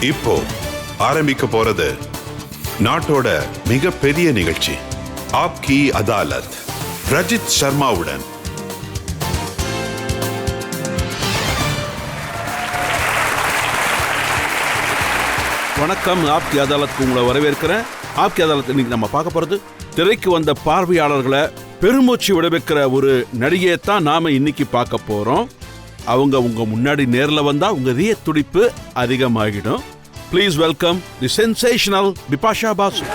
இப்போ ஆரம்பிக்க போறது நாட்டோட மிகப்பெரிய நிகழ்ச்சி, ஆப்கி அதாலத், ரஜித் சர்மாவுடன். வணக்கம். ஆப்கி அதாலத்துக்கு உங்களை வரவேற்கிறேன். ஆப்கி அதாலத் இன்னைக்கு நம்ம பார்க்க போறது, திரைக்கு வந்த பார்வையாளர்களை பெருமூச்சு விட வைக்கிற ஒரு நடிகையை தான் நாம இன்னைக்கு பார்க்க போறோம். அவங்க உங்க முன்னாடி நேரில் வந்தா உங்க இதய துடிப்பு அதிகமாகிடும். Please welcome the sensational Bipasha Basu.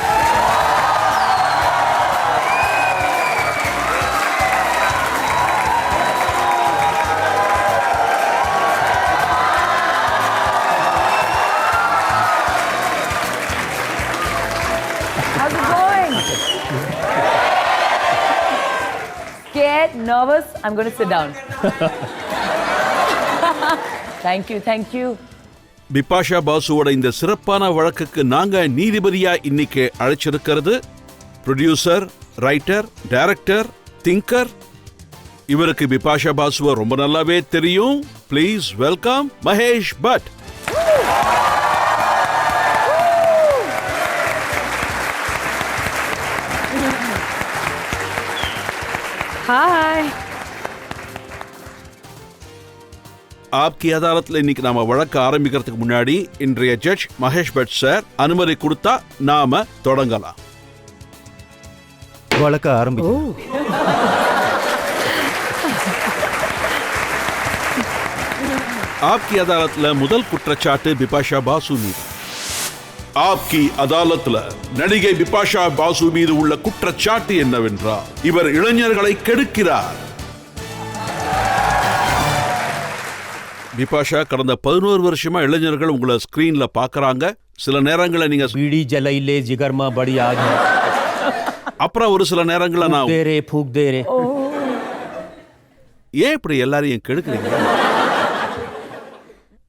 How's it going? Scared, nervous? I'm going to sit down. Thank you, thank you. Bipasha பாசுவோட இந்த சிறப்பான வழக்குக்கு நாங்க நீதிபதியா இன்னைக்கு அழைச்சிருக்கிறது ப்ரொடியூசர், ரைட்டர், டைரக்டர், திங்கர். இவருக்கு பிபாஷா பாசுவை ரொம்ப நல்லாவே தெரியும். Please welcome Mahesh Bhatt. Hi. ஆப்கி அதாலத்தில் இன்னைக்கு நாம வழக்கு ஆரம்பிக்கிறதுக்கு முன்னாடி இன்றைய ஜட்ஜ் மகேஷ் பட் சார் அனுமதி கொடுத்தா நாம தொடங்கலாம். வழக்கு ஆரம்பிக்கும். ஆப்கி அதாலத்துல முதல் குற்றச்சாட்டு பிபாஷா பாசு மீது. ஆப்கி அதாலத்துல நடிகை பிபாஷா பாசு மீது உள்ள குற்றச்சாட்டு என்னவென்றால், இவர் இளைஞர்களை கெடுக்கிறார். பிபாஷா, கடந்த 11 வருஷமா இளைஞர்கள் உங்களை ஸ்கிரீன்ல பாக்குறாங்க. சில நேரங்களில் நீங்க பீடி ஜலைலே ஜிகர்மா படி ஆக, அப்புறம் ஒரு சில நேரங்களில் நான் ஃபூக் தே ரே. ஏன் இப்படி எல்லாரையும் கெடுக்கிறீங்க?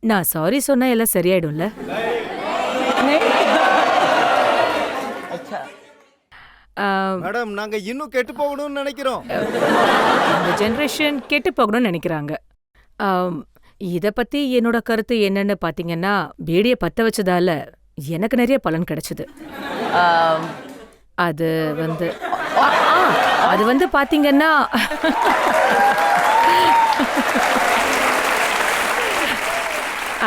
நான் சாரி சொன்னா எல்லாம் சரியாயிடும்ல. மேடம், நாங்க இன்னும் கெட்டு போகணும்னு நினைக்கிறோம். இந்த ஜெனரேஷன் கெட்டு போகணும்னு நினைக்கிறாங்க. இத பத்தி என்னோட கருத்து என்னன்னு பாத்தீங்கன்னா, பீடிய பத்த வச்சதால எனக்கு நிறைய பலன் கிடைச்சது. அது வந்து பாத்தீங்கன்னா,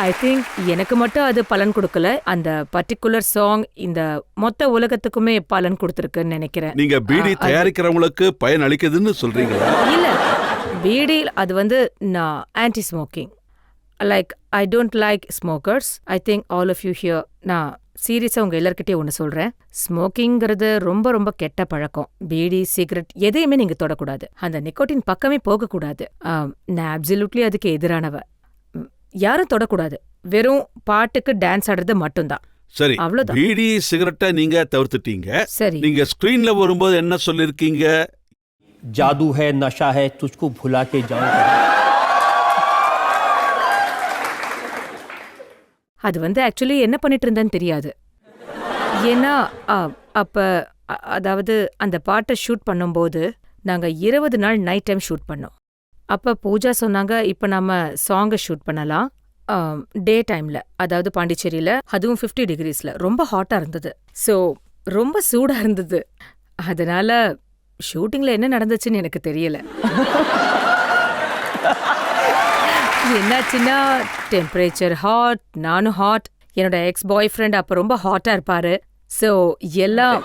ஐ திங்க் எனக்கு மட்டும் அது பலன் கொடுக்கல, அந்த பர்டிகுலர் சாங் இந்த மொத்த உலகத்துக்குமே பலன் கொடுத்துருக்குன்னு நினைக்கிறேன். நீங்க பீடி தயாரிக்கிறவங்களுக்கு பயன் அளிக்குதுன்னு சொல்றீங்களா? இல்ல, பீடி அது வந்து நான் anti smoking. Like I don't like smokers. I think all of you here. நான் சீரியஸா உங்க எல்லார்கிட்டயும் ஒன்று சொல்றேன். ஸ்மோக்கிங்கிறது ரொம்ப ரொம்ப கெட்ட பழக்கம். பீடி, சிகரெட் எதையுமே நீங்க தொடக்கூடாது. அந்த நிக்கோட்டின் பக்கமே போகக்கூடாது. நான் அப்சல்யூட்லி அதுக்கு எதிரானவ. யாரும் தொடக்கூடாது. வெறும் பாட்டுக்கு டான்ஸ் ஆடுறது மட்டும்தான். சரி, அவ்வளவுதான். பீடி, சிகரெட்டை நீங்க தவிர்த்துட்டீங்க. சரி, நீங்க ஸ்கிரீன்ல வரும்போது என்ன சொல்லிருக்கீங்க? ஜாது ஹை, நஷா ஹை, துஜ்கோ புலா கே ஜாऊंगा. அது வந்து ஆக்சுவலி என்ன பண்ணிட்டு இருந்தேன்னு தெரியாது. ஏன்னா அதாவது அந்த பாட்டை ஷூட் பண்ணும்போது நாங்க 20 நாள் நைட் டைம் ஷூட் பண்ணோம். அப்ப பூஜா சொன்னாங்க, இப்ப நாம சாங்கை ஷூட் பண்ணலாம் டே டைம்ல, அதாவது பாண்டிச்சேரியில, அதுவும் 50 டிகிரிஸ்ல ரொம்ப ஹாட்டா இருந்தது. ஸோ ரொம்ப சூடா இருந்தது. அதனால ஷூட்டிங்ல என்ன நடந்துச்சுன்னு எனக்கு தெரியல. என்னாச்சுன்னா, டெம்பரேச்சர் ஹாட், நானும் ஹாட், என்னோட எக்ஸ் பாய் ஃப்ரெண்ட் அப்ப ரொம்ப ஹாட்டா இருப்பாரு. ஸோ எல்லாம்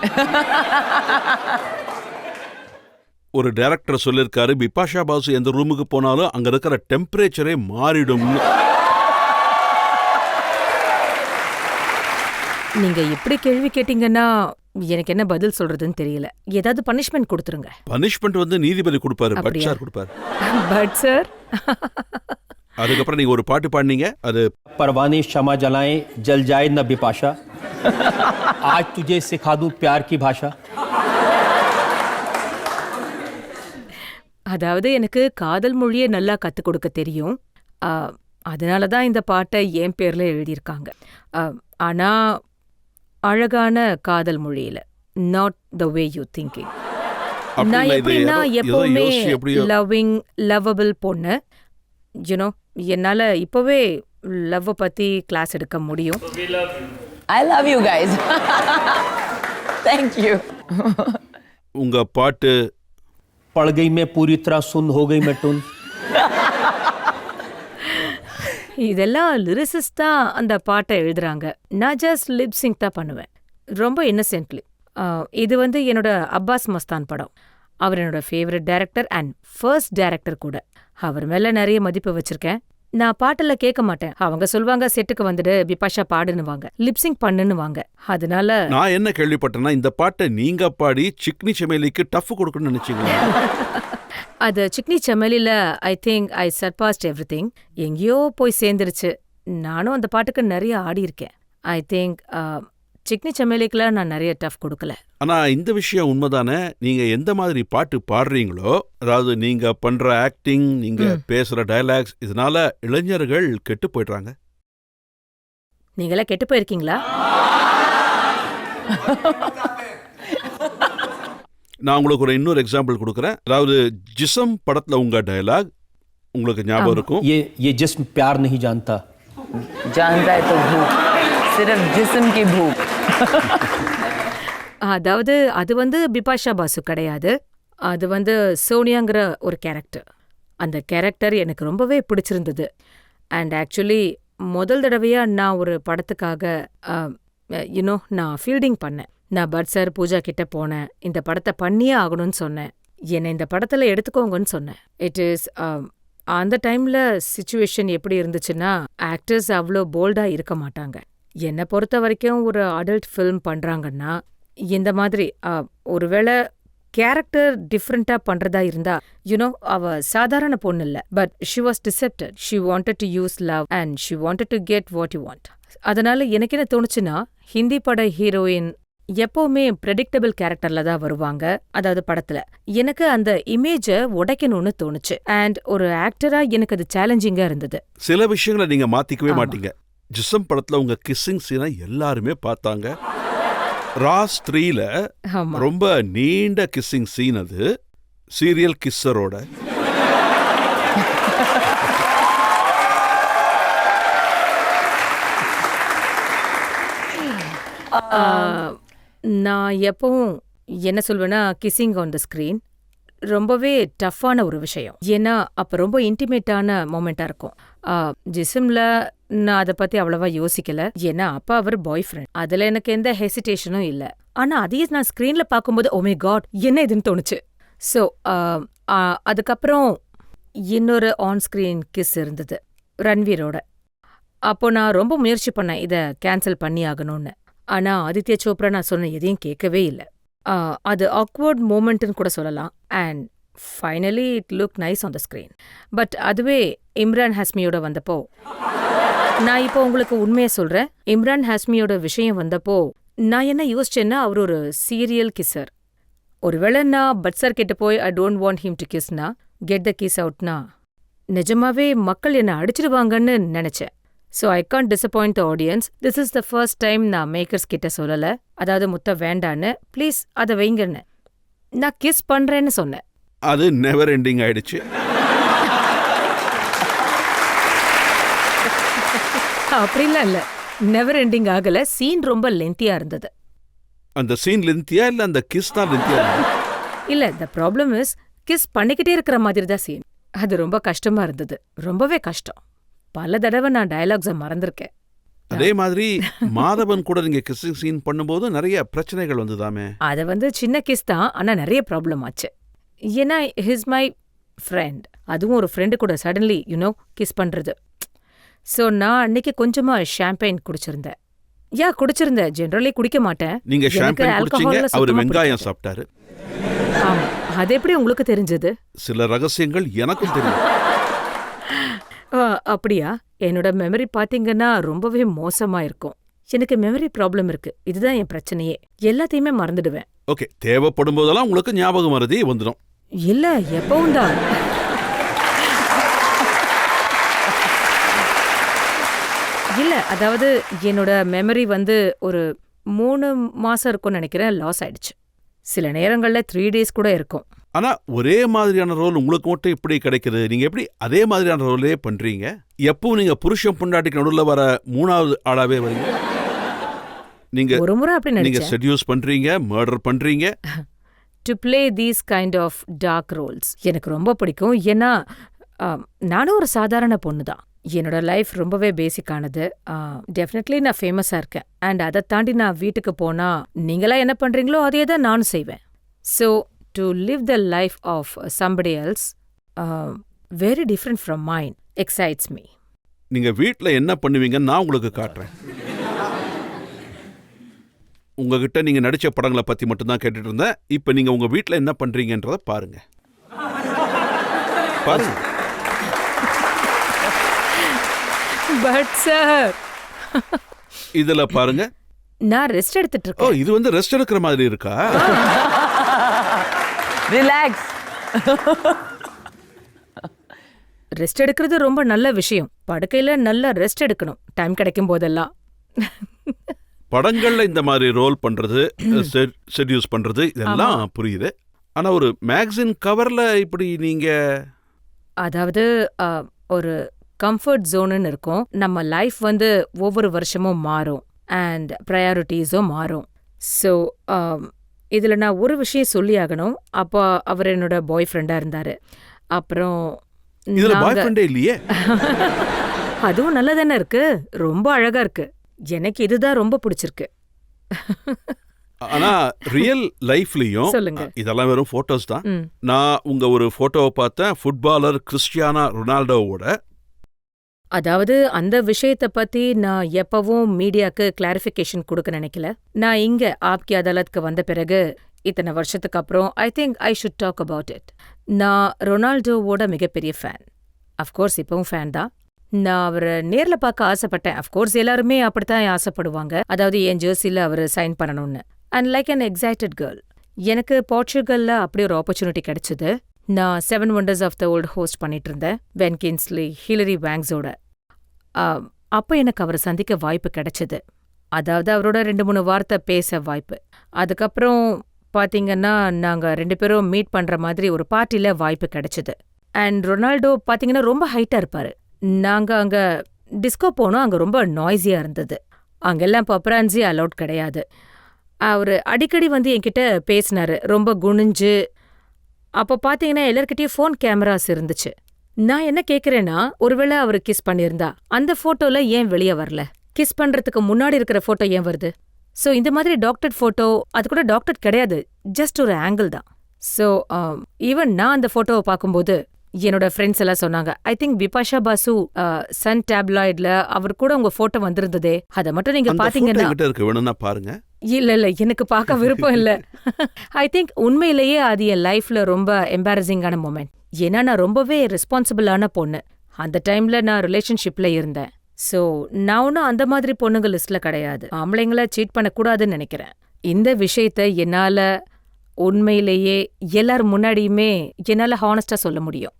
ஒரு டைரக்டர் சொல்லிருக்காரு, பிபாஷா பாசு எந்த ரூமுக்கு போனாலும் அங்க இருக்கிற டெம்பரேச்சரே மாறிடும். நீங்க எப்படி கேள்வி கேட்டீங்கன்னா எனக்கு என்ன பதில் சொல்றதுன்னு தெரியல. ஏதாவது பனிஷ்மெண்ட் கொடுத்துருங்க. பனிஷ்மெண்ட் வந்து நீதிபதி கொடுப்பாரு, பட் அப்படியா? சார் கொடுப்பாரு. பட் சார், அதுக்கப்புறம் நீங்க ஒரு பாட்டு பாடினீங்க. அது परवाने शमा जलाएं, जल जाए न बिपाशा, आज तुझे सिखा दूं प्यार की भाषा. அதாவது எனக்கு காதல் மொழியை நல்லா கத்துக் கொடுக்க தெரியும். அதனால தான் இந்த பாட்டை என் பேர்ல எழுதியிருக்காங்க. ஆனா அழகான காதல் மொழியில, not the way you thinking. நான் எப்படின்னா எப்பவுமே லவ்விங், லவ்வபிள் பொண்ணு. யூனோ, என்னால இப்பவே லவ் பத்தி கிளாஸ் எடுக்க முடியும். I love you guys. Thank you. உங்க பாட்டு पड़ गई मैं पूरी तरह सुन हो गई मैं टुन. இதெல்லாம் லிரிசிஸ்ட் தான் அந்த பாட்டை எழுதுறாங்க. நான் ஜஸ்ட் லிப்சிங் தான் பண்ணுவேன், ரொம்ப இன்னசென்ட்லி. இது வந்து என்னோட அப்பாஸ் மஸ்தான் படம். அவர் என்னோட favourite director and first director கூட. அவர் மேல நிறைய மதிப்பு வச்சிருக்கேன். நான் பாட்டெல்லாம் கேட்க மாட்டேன். அவங்க சொல்வாங்க செட்டுக்கு வந்துட்டு பிபாஷா பாடுன்னுவாங்க, லிப்சிங் பண்ணுன்னுவாங்க. அதனால நான் என்ன கேள்விப்பட்டேன்னா இந்த பாட்டை நீங்க பாடி சிக்னி செமேலிக்கு டஃப் கொடுக்கணும்னு நினைச்சீங்களா? அது சிக்னி சமேலில ஐ திங்க் ஐ சர்பாஸ்ட் எவ்ரிதிங். எங்கேயோ போய் சேர்ந்துருச்சு. நானும் அந்த பாட்டுக்கு நிறைய ஆடி இருக்கேன். ஐ திங்க் சிக்னி சமேலிக்குலாம் நான் நிறைய டஃப் கொடுக்கல. ஆனா இந்த விஷயம் உண்மைதானே? நீங்க எந்த மாதிரி பாட்டு பாடுறீங்களோ, அதாவது நீங்க பண்ற ஆக்டிங், நீங்க பேசுற டயலாக்ஸ், இதனால இளைஞர்கள் கெட்டு போயிடுறாங்க. நீங்களா கெட்டு போயிருக்கீங்களா? நான் உங்களுக்கு இன்னொரு எக்ஸாம்பிள் கொடுக்குறேன். அதாவது ஜிசம் படத்துல உங்க டயலாக் உங்களுக்கு ஞாபகம் இருக்கும். ये जिस्म प्यार नहीं जानता. जानता है तो भूख, सिर्फ जिस्म की भूख. அதாவது அது வந்து பிபாஷா பாசு கிடையாது. அது வந்து சோனியாங்கிற ஒரு கேரக்டர். அந்த கேரக்டர் எனக்கு ரொம்பவே பிடிச்சிருந்தது. அண்ட் ஆக்சுவலி முதல் தடவையா நான் ஒரு படத்துக்காக நான் ஃபீல்டிங் பண்ணேன். நான் பட் சார் பூஜா கிட்ட போனேன். இந்த படத்தை பண்ணியே ஆகணும்னு சொன்னேன். என்னை இந்த படத்துல எடுத்துக்கோங்கன்னு சொன்னேன். இட் இஸ் அந்த டைம்ல சிச்சுவேஷன் எப்படி இருந்துச்சுன்னா, ஆக்டர்ஸ் அவ்வளோ போல்டா இருக்க மாட்டாங்க. என்னை பொறுத்த வரைக்கும் ஒரு அடல்ட் ஃபிலிம் பண்றாங்கன்னா இந்த மாதிரி ஒருவேளை கேரக்டர் டிஃப்ரெண்டா பண்றதா இருந்தா, அவ சாதாரண பொண்ணு இல்ல, but she was deceived. She wanted to use love and she wanted to get what you want. அதனால எனக்கு என்ன தோணுச்சுன்னா, ஹிந்தி பட ஹீரோயின் எப்பவுமே ப்ரெடிக்டபிள் கேரக்டர்ல தான் வருவாங்க. அதாவது படத்துல எனக்கு அந்த இமேஜ உடைக்கணும்னு தோணுச்சு. அண்ட் ஒரு ஆக்டரா எனக்கு அது சேலஞ்சிங்கா இருந்தது. சில விஷயங்களை நீங்க மாத்திக்கவே மாட்டீங்க. ஜிசம் படத்துல உங்க கிஸ்ஸிங் சீனை எல்லாருமே பார்த்தாங்க. ராஸ் 3ல ரொம்ப நீண்ட கிஸ்ஸிங் சீன், அது சீரியல் கிஸ்ஸரோட. நான் எப்பவும் என்ன சொல்வேன்னா, கிஸ்ஸிங் ஆன் த ஸ்க்ரீன் ரொம்பவே டஃப்பான ஒரு விஷயம். ஏன்னா அப்ப ரொம்ப இன்டிமேட்டான மொமெண்டா இருக்கும். ஜிசிம்ல நான் அதை பத்தி அவ்வளவா யோசிக்கல. ஏன்னா அப்ப அவர் பாய் ஃப்ரெண்ட். அதுல எனக்கு எந்த ஹெசிடேஷனும் இல்ல. ஆனா அதையே நான் ஸ்க்ரீன்ல பார்க்கும்போது ஓ மை காட் என்ன இதுன்னு தோணுச்சு. ஸோ அதுக்கப்புறம் இன்னொரு ஆன் ஸ்க்ரீன் கிஸ் இருந்தது ரன்வீரோட. அப்போ நான் ரொம்ப முயற்சி பண்ணேன் இதை கேன்சல் பண்ணி ஆகணும்னு. ஆனா ஆதித்ய சோப்ரா நான் சொன்ன எதையும் கேட்கவே இல்லை. அது ஆக்வர்ட் மூமெண்ட்னு கூட சொல்லலாம். And finally it look nice on the screen. But அதுவே இம்ரான் ஹாஸ்மியோட வந்தப்போ, நான் இப்போ உங்களுக்கு உண்மையை சொல்றேன், இம்ரான் ஹாஸ்மியோட விஷயம் வந்தப்போ நான் என்ன யோசிச்சேன்னா, அவர் ஒரு சீரியல் கிஸ்ஸர். ஒருவேளை நான் பட் சார் கிட்ட போய் I don't want him to கிஸ்னா, கெட் த கிஸ் அவுட்னா, நிஜமாவே மக்கள் என்னை அடிச்சிடுவாங்கன்னு நினைச்சேன். So I can't disappoint the audience. This is the first time நான் மேக்கர்ஸ் கிட்ட சொல்லலை, அதாவது முத்த வேண்டான்னு, ப்ளீஸ் அதை வைங்கன்னு. நான் கிஸ் பண்றேன்னு சொன்னேன். அது நெவர் எண்டிங் ஆயிடுச்சு. அப்படிலாம் இல்லை, நெவர் எண்டிங் ஆகல. சீன் ரொம்ப லென்த்தியா இருந்தது. அந்த சீன் லென்த்தியா இல்ல அந்த கிஸ் தான் லென்த்தியா? இல்ல, த ப்ராப்ளம் இஸ் கிஸ் பண்ணிக்கிட்டே இருக்கிற மாதிரி தான் சீன். அது ரொம்ப கஷ்டமா இருந்தது, ரொம்பவே கஷ்டம். பல தடவை நான் டயலாக்ஸை மறந்திருக்கேன். அதே மாதிரி மாதவன் கூட நீங்க கிஸ்ஸிங் சீன் பண்ணும்போது நிறைய பிரச்சனைகள் வந்ததாமே? அது வந்து சின்ன கிஸ் தான், ஆனா நிறைய ப்ராப்ளம் ஆச்சு. ஏன்னா ஹிஸ் மை ஃப்ரெண்ட், அதுவும் ஒரு ஃப்ரெண்டு கூட சடன்லி கிஸ் பண்றது. ஸோ நான் அன்னைக்கு கொஞ்சமா ஷாம்பைன் குடிச்சிருந்தேன். குடிச்சிருந்தேன், ஜெனரலி குடிக்க மாட்டேன். நீங்க ஷாம்பைன் குடிச்சீங்க, அவர் வெங்காயம் சாப்பிட்டாரு. ஆமா, அது எப்படி உங்களுக்கு தெரிஞ்சது? சில ரகசியங்கள் எனக்கும் தெரியும். அப்படியா? என்னோட மெமரி பாத்தீங்கன்னா ரொம்பவே மோசமா இருக்கும். எனக்கு மெமரி ப்ராப்ளம் இருக்கு, இதுதான் என் பிரச்சனையே. எல்லாத்தையுமே மறந்துடுவேன். ஓகே, தேவைப்படும் போதெல்லாம் உங்களுக்கு ஞாபகம் மறதி வந்துடும். இல்ல, எப்பவும் தான். இல்ல, அதாவது என்னோட மெமரி வந்து ஒரு 3 மாசம் இருக்கும்னு நினைக்கிறேன், லாஸ் ஆயிடுச்சு. சில நேரங்கள்ல 3 days கூட இருக்கும். ஆனா ஒரே மாதிரியான ரோல் உங்களுக்கு மட்டும் இப்படி கிடைக்குது? நீங்க எப்படி அதே மாதிரியான ரோலே பண்றீங்க? எப்பவும் நீங்க புருஷன் பொண்டாட்டிக்கு நடுவுல வர 3வது ஆளாவே வரீங்க. நீங்க ஒரு முறை அப்படி நீங்க நடிச்சேன். செட்யூஸ் பண்றீங்க, மர்டர் பண்றீங்க. To play these kind of dark roles எனக்கு ரொம்ப பிடிக்கும். ஏன்னா நானும் ஒரு சாதாரண பொண்ணு தான். என்னோட லைஃப் ரொம்பவே பேசிக்கானது. டெஃபினெட்லி நான் ஃபேமஸாக இருக்கேன். அண்ட் அதை தாண்டி நான் வீட்டுக்கு போனால் நீங்களாம் என்ன பண்ணுறீங்களோ அதே தான் நானும் செய்வேன். So to live the life of somebody else very different from mind excites me. நீங்க வீட்ல என்ன பண்ணுவீங்கன்னு நான் உங்களுக்கு காட்டுறேன். உங்ககிட்ட நீங்க நடிச்ச படங்களை பத்தி மட்டும்தான் கேட்டுட்டு இருந்தேன். இப்ப நீங்க உங்க வீட்ல என்ன பண்றீங்கன்றத பாருங்க. பாருங்க. பட் சார் இதுல பாருங்க. நான் ரெஸ்ட் எடுத்துட்டு ஓ, இருக்கேன். இது வந்து ரெஸ்ட் எடுக்கிற மாதிரி இருக்கா? ரிலாக்ஸ். ரெஸ்ட் எடுக்கிறது ரொம்ப நல்ல விஷயம். படுக்கையில நல்லா ரெஸ்ட் எடுக்கணும் டைம் கிடைக்கும் போதெல்லாம். படங்கள்ல இந்த மாதிரி ரோல் பண்றது, செட்யூஸ் பண்றது இதெல்லாம் புரியுது. ஆனா ஒரு மேகசின் கவர்ல இப்படி நீங்க அதாவது ஒரு கம்ஃபர்ட் ஜோனுன்னு இருக்கும். நம்ம லைஃப் வந்து ஒவ்வொரு வருஷமும் மாறும் அண்ட் ப்ரையாரிட்டிஸும் மாறும். ஸோ இதில் நான் ஒரு விஷயம் சொல்லி ஆகணும். அப்போ அவர் என்னோட பாய் ஃப்ரெண்டாக இருந்தார். அப்புறம் இதுல பாய் நாங்க- ஃப்ரெண்டே இல்லையே. அதுவும் நல்லா தானே இருக்கு, ரொம்ப அழகா இருக்கு. எனக்கு இதுதான் ரொம்ப பிடிச்சிருக்கு. ஆனா ரியல் லைஃப்லயும் சொல்லுங்க. இதெல்லாம் வெறும் போட்டோஸ் தான். ம். நான் உங்க ஒரு போட்டோவை பார்த்தேன், ஃபுட்பாலர் கிறிஸ்டியானோ ரொனால்டோவோட. அதாவது அந்த விஷயத்தை பத்தி நான் எப்பவும் மீடியாக்கு கிளாரிஃபிகேஷன் கொடுக்க நினைக்கல. நான் இங்க ஆப்கி அதாலத்க்கு வந்த பிறகு இத்தனை வருஷத்துக்கு அப்புறம் I think I should talk about it. நான் ரொனால்டோவோட மிகப்பெரிய ஃபேன். அஃப்கோர்ஸ் இப்பவும் ஃபேன் தான். நான் அவரை நேர்ல பார்க்க ஆசைப்பட்டேன். அஃப்கோர்ஸ் எல்லாருமே அப்படித்தான் ஆசைப்படுவாங்க. அதாவது என் ஜெர்சில அவர் சைன் பண்ணணும்னு. And like an excited girl. எனக்கு போர்ச்சுகல்ல அப்படி ஒரு ஆப்பர்ச்சுனிட்டி கிடைச்சது. நான் 7 Wonders of the World host பண்ணிட்டு இருந்தேன். பென் கின்ஸ்லி, ஹிலரி பேங்க்ஸோட. அப்போ எனக்கு அவரை சந்திக்க வாய்ப்பு கிடைச்சது. அதாவது அவரோட 2-3 வார்த்தை பேச வாய்ப்பு. அதுக்கப்புறம் பாத்தீங்கன்னா நாங்க 2 பேரும் மீட் பண்ற மாதிரி ஒரு பார்ட்டில வாய்ப்பு கிடைச்சது. அண்ட் ரொனால்டோ பாத்தீங்கன்னா ரொம்ப ஹைட்டா இருப்பாரு. நாங்க அங்க டிஸ்கோ போனோம். அங்க ரொம்ப நாய்ஸியா இருந்தது. அங்கெல்லாம் பப்ரான்சி அலௌட் கிடையாது. அவரு அடிக்கடி வந்து என்கிட்ட பேசினாரு, ரொம்ப குனிஞ்சு. அப்போ பாத்தீங்கன்னா எல்லார்கிட்டயும் ஃபோன் கேமராஸ் இருந்துச்சு. நான் என்ன கேக்குறேன்னா, ஒருவேளை அவரு கிஸ் பண்ணியிருந்தா அந்த போட்டோல ஏன் வெளியே வரல? கிஸ் பண்றதுக்கு முன்னாடி இருக்கிற போட்டோ ஏன் வருது? ஸோ இந்த மாதிரி டாக்டர் போட்டோ, அது கூட டாக்டர் கிடையாது, ஜஸ்ட் ஒரு ஆங்கிள் தான். ஸோ ஈவன் நான் அந்த போட்டோவை பார்க்கும்போது என்னோட ஃப்ரெண்ட்ஸ் எல்லாம் சொன்னாங்க, I think Bipasha Basu Sun டேப்லாய்ட்ல அவர் கூட உங்க போட்டோ வந்திருந்ததே, அதை மட்டும் நீங்க அந்த photo பாத்தீங்கன்னா. என்கிட்ட இருக்கு, வேணும்னா பாருங்க. இல்ல எனக்கு பார்க்க விருப்பம் இல்ல. ஐ திங்க் உண்மையிலேயே அது என் லைஃப்ல ரொம்ப எம்பாரசிங்கான மொமெண்ட். ஏன்னா நான் ரொம்பவே ரெஸ்பான்சிபிளான பொண்ணு. அந்த டைம்ல நான் ரிலேஷன்ஷிப்ல இருந்தேன். ஸோ நான் ஒன்றும் அந்த மாதிரி பொண்ணுங்க லிஸ்ட்ல கிடையாது. ஆம்பளைங்கள சீட் பண்ணக்கூடாதுன்னு நினைக்கிறேன். இந்த விஷயத்த என்னால உண்மையிலேயே எல்லார் முன்னாடியுமே என்னால ஹானஸ்டா சொல்ல முடியும்.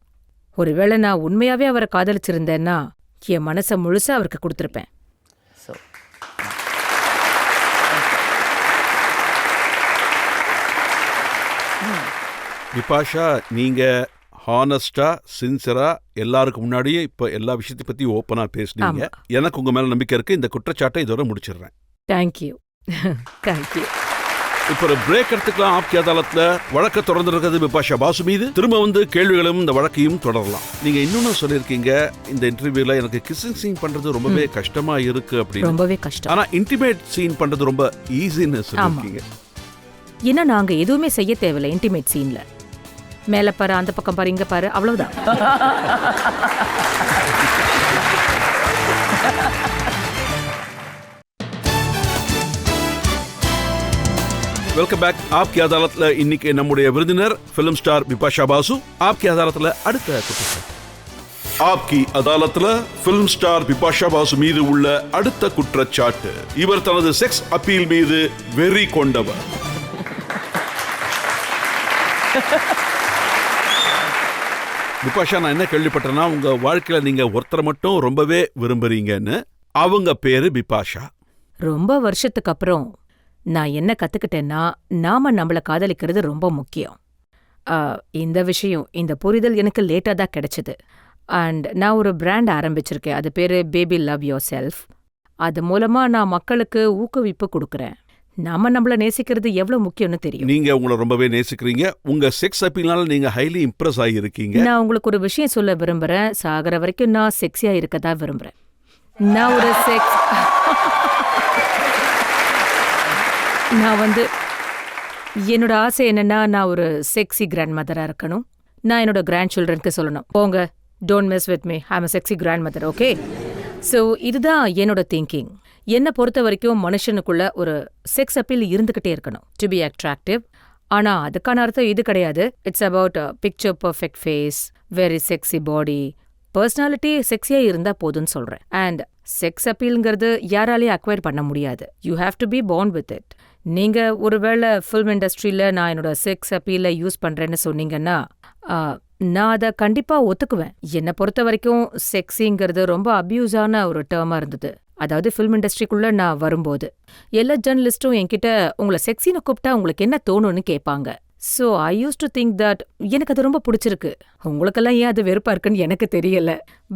ஒருவேளை நான் உண்மையாவே அவரை காதலிச்சிருந்தேன்னா என் மனசை முழுசா அவருக்கு கொடுத்துருப்பேன். So, பிபாஷா, நீங்க ஹானஸ்டா, சின்சரா எல்லாருக்கு முன்னாடியே இப்ப எல்லா விஷயத்தை பத்தி ஓப்பனா பேசுனீங்க. எனக்கு உங்க மேல நம்பிக்கை இருக்கு. இந்த குற்றச்சாட்டை இதோட முடிச்சிடுறேன். தேங்க்யூ. தேங்க்யூ. இப்ப ஒரு பிரேக் எடுத்துக்கலாம். ஆப்கி அதாலத்ல வழக்க தொடர்ந்து இருக்கிறது பிபாஷா பாசு மீது. திரும்ப வந்து கேள்விகளும் இந்த வழக்கையும் தொடரலாம். நீங்க இன்னொன்னு சொல்லியிருக்கீங்க இந்த இன்டர்வியூல, எனக்கு கிஸ்ஸிங் சீன் பண்றது ரொம்பவே கஷ்டமா இருக்கு அப்படின்னு. ரொம்பவே கஷ்டம். ஆனா இன்டிமேட் சீன் பண்றது ரொம்ப ஈஸின்னு சொல்லியிருக்கீங்க. ஏன்னா நாங்க எதுவுமே செய்ய தேவையில்ல இன்டிமேட் சீன்ல. மேல பாரு, அந்த பக்கம் பாரு, இங்க பாரு, அவ்வளவுதான். Welcome back. ஆப்கி அதாலத்ல இன்னைக்கு நம்முடைய விருந்தினர் பிலிம் ஸ்டார் பிபாஷா பாசு. ஆப்கி அதாலத்ல அடுத்த குற்றச்சாட்டு. ஆப்கி அதாலத்ல பிலிம் ஸ்டார் பிபாஷா பாசு மீது உள்ள அடுத்த குற்றச்சாட்டு, இவர் தனது செக்ஸ் அப்பீல் மீது வெறி கொண்டவர். பிபாஷா, நான் என்ன கேள்விப்பட்டேன்னா, உங்க வாழ்க்கையில நீங்க ஒருத்தரை மட்டும் ரொம்பவே விரும்புறீங்கன்னு. அவங்க பேரு பிபாஷா. ரொம்ப வருஷத்துக்கு அப்புறம் நான் என்ன கத்துக்கிட்டேன்னா, நாம நம்மள காதலிக்கிறது ரொம்ப முக்கியம். இந்த விஷயம், இந்த புரிதல் எனக்கு லேட்டா தான் கிடைச்சது. அண்ட் நான் ஒரு பிராண்ட் ஆரம்பிச்சிருக்கேன். அது பேரு பேபி லவ் யோர் செல்ஃப். அது மூலமா நான் மக்களுக்கு ஊக்குவிப்பு கொடுக்கறேன். நாம நம்மள நேசிக்கிறது எவ்வளவு முக்கியம்னு தெரியும். நீங்க உங்களை ரொம்பவே நேசிக்கிறீங்க. உங்க செக்ஸ் அப்பீல்னால நீங்க ஹைலி இம்ப்ரெஸ் ஆகியிருக்கீங்க. நான் உங்களுக்கு ஒரு விஷயம் சொல்ல விரும்புறேன். சாகர வரைக்கும் நான் செக்ஸியா இருக்கதா விரும்புறேன். நான் ஒரு நான் என்னோட ஆசை என்னன்னா, நான் ஒரு செக்ஸி கிராண்ட் மதரா இருக்கணும். நான் என்னோட கிராண்ட் சில்ட்ரனுக்கு சொல்லணும், போங்க, don't mess with me, I am a sexy grandmother, okay? So இதுதான் என்னோட திங்கிங். என்னை பொறுத்த வரைக்கும் மனுஷனுக்குள்ள ஒரு செக்ஸ் அப்பீல் இருந்துகிட்டே இருக்கணும், டு பி அட்ராக்டிவ். ஆனா அதுக்கான அர்த்தம் இது கிடையாது. It's about picture perfect face, very sexy body, personality செக்ஸியா இருந்தா போதும்னு சொல்றேன். அண்ட் செக்ஸ் அப்பீல்ங்கிறது யாராலையும் அக்வயர் பண்ண முடியாது. You have to be born with it. நீங்க ஒருவேளை ஃபில்ம் இண்டஸ்ட்ரியில நான் என்னோட செக்ஸ் அப்பீலை யூஸ் பண்றேன்னு சொன்னீங்கன்னா, நான் அதை கண்டிப்பா ஒத்துக்குவேன். என்னை பொறுத்த வரைக்கும் செக்ஸிங்கிறது ரொம்ப அபியூஸான ஒரு டேர்மா இருந்தது. அதாவது ஃபில்ம் இண்டஸ்ட்ரிக்குள்ள நான் வரும்போது எல்லா ஜேர்னலிஸ்டும் என்கிட்ட உங்களை செக்ஸின்னு கூப்பிட்டா உங்களுக்கு என்ன தோணும்னு கேட்பாங்க. So I use to think that எனக்கு அது ரொம்ப பிடிச்சிருக்கு. உங்களுக்கெல்லாம் ஏன் அது வெறுப்பா இருக்குன்னு எனக்கு தெரியல.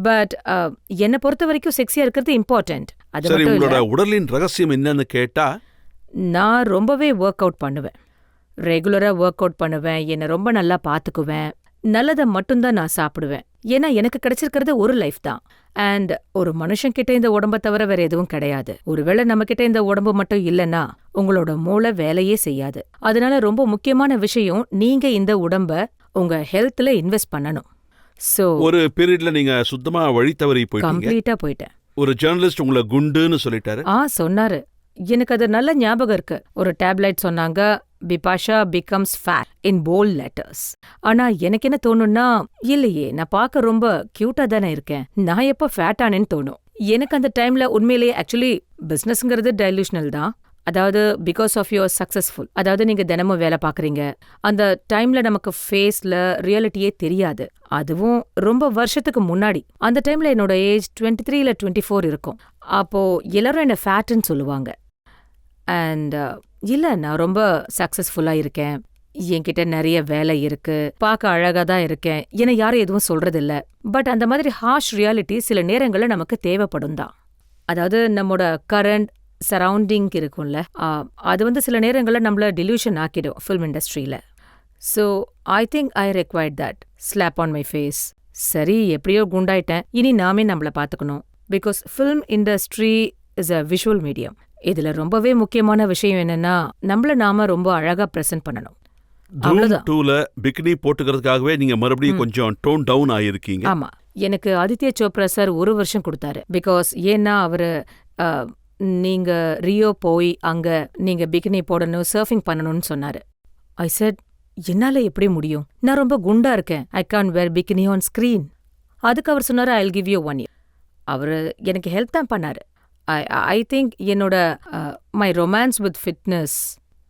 பட் என்னை பொறுத்த வரைக்கும் செக்ஸியா இருக்கிறது இம்பார்ட்டன்ட். அது சரி, மட்டும் உங்களோட இல்ல, உடலின் ரகசியம் என்னன்னு கேட்டா, நான் ரொம்பவே ஒர்க் அவுட் பண்ணுவேன். ரெகுலரா ஒர்க் அவுட் பண்ணுவேன். என்னை ரொம்ப நல்லா பார்த்துக்குவேன். நல்லதை மட்டும்தான் நான் சாப்பிடுவேன். ஏன்னா எனக்கு கிடைச்சிருக்கிறது ஒரு லைஃப் தான். அண்ட் ஒரு மனுஷன் கிட்ட இந்த உடம்ப தவிர வேற எதுவும் கிடையாது. ஒருவேளை நம்ம கிட்ட இந்த உடம்பு மட்டும் இல்லைன்னா உங்களோட மூளை வேலையே செய்யாது. அதனால ரொம்ப முக்கியமான விஷயம், நீங்க இந்த உடம்ப உங்க ஹெல்த்ல இன்வெஸ்ட் பண்ணணும். ஸோ ஒரு பீரியட்ல நீங்க சுத்தமா வழி தவறி போயிட்டீங்க. கம்ப்ளீட்டா போயிட்டேன். ஒரு ஜேர்னலிஸ்ட் உங்களை குண்டுன்னு சொல்லிட்டாரு. சொன்னாரு. எனக்கு அது நல்ல ஞாபகம் இருக்கு. ஒரு டேப்லெட் சொன்னாங்க, பிபாஷா பிகம்ஸ் ஃபேட் இன் போல்ட் லெட்டர்ஸ். ஆனா எனக்கு என்ன தோணும்னா, இல்லையே, நான் பார்க்க ரொம்ப கியூட்டா தானே இருக்கேன், நான் எப்போ ஃபேட் ஆனேன்னு தோணும். எனக்கு அந்த டைம்ல உண்மையிலேயே ஆக்சுவலி பிசினஸ்ங்கிறது டைலூஷனல் தான். அதாவது பிகாஸ் ஆஃப் யுவர் சக்சஸ்ஃபுல், அதாவது நீங்க தினமும் வேலை பார்க்குறீங்க. அந்த டைம்ல நமக்கு ஃபேஸ்ல ரியாலிட்டியே தெரியாது. அதுவும் ரொம்ப வருஷத்துக்கு முன்னாடி. அந்த டைம்ல என்னோட ஏஜ் 23 இல்ல 24 இருக்கும். அப்போ எல்லாரும் என்ன ஃபேட்டுன்னு சொல்லுவாங்க. அண்ட் இல்ல, நான் ரொம்ப சக்சஸ்ஃபுல்லா இருக்கேன், என்கிட்ட நிறைய வேலை இருக்கு, பார்க்க அழகா தான் இருக்கேன், என யாரும் எதுவும் சொல்றதில்ல. பட் அந்த மாதிரி ஹார்ஷ் ரியாலிட்டி சில நேரங்கள்ல நமக்கு தேவைப்படும் தான். அதாவது நம்மளோட கரண்ட் சரௌண்டிங் இருக்கும்ல, அது சில நேரங்கள்ல நம்மள டிலூஷன் ஆக்கிடும் ஃபில்ம் இண்டஸ்ட்ரியில. So I think I required that slap on my face. சரி, எப்படியோ குண்டாயிட்டேன், இனி நாமே நம்மள பார்த்துக்கணும். Because film industry is a visual medium. இதுல ரொம்பவே முக்கியமான விஷயம் என்னன்னா, நம்மள நாம ரொம்ப அழகா பிரசன்ட் பண்ணணும். அவ்வளவுதான். 2ல பிகினி போட்டுக்கிறதுக்காகவே நீங்க மறுபடியும் கொஞ்சம் டோன் டவுன் ஆயிருக்கீங்க. ஆமா, எனக்கு ஆதித்ய சோப்ரா சார் 1 வருஷம் கொடுத்தாரு. பிகாஸ் ஏன்னா அவரு நீங்க ரியோ போய் அங்க நீங்க பிகினி போடணும், சர்ஃபிங் பண்ணணும்னு சொன்னாரு. ஐ செட், என்னால எப்படி முடியும், நான் ரொம்ப குண்டா இருக்கேன், I can't wear bikini on screen. அதுக்கு அவர் சொன்னாரு, I will give you 1 year. அவரு எனக்கு ஹெல்ப் தான் பண்ணாரு. I think என்னோட my romance with fitness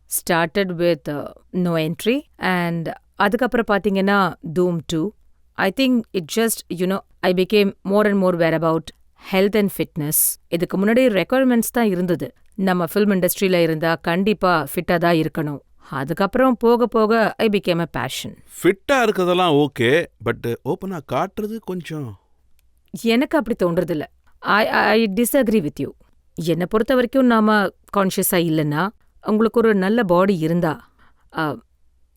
started with No Entry, and அதுக்கப்புறம் பார்த்தீங்கன்னா Doom 2. I think it just, I became more and more aware about health and fitness. இதுக்கு முன்னாடி requirements தான் இருந்தது. நம்ம ஃபில்ம் இண்டஸ்ட்ரியில இருந்தா கண்டிப்பா ஃபிட்டா தான் இருக்கணும். அதுக்கப்புறம் போக போக I became a passion. ஃபிட்டா இருக்கிறதெல்லாம் ஓகே, பட் ஓப்பனா காட்டுறது கொஞ்சம் எனக்கு அப்படி தோன்றதில்ல. I disagree with you. என்னை பொறுத்த வரைக்கும் நாம கான்ஷியஸா இல்லைன்னா, உங்களுக்கு ஒரு நல்ல பாடி இருந்தா,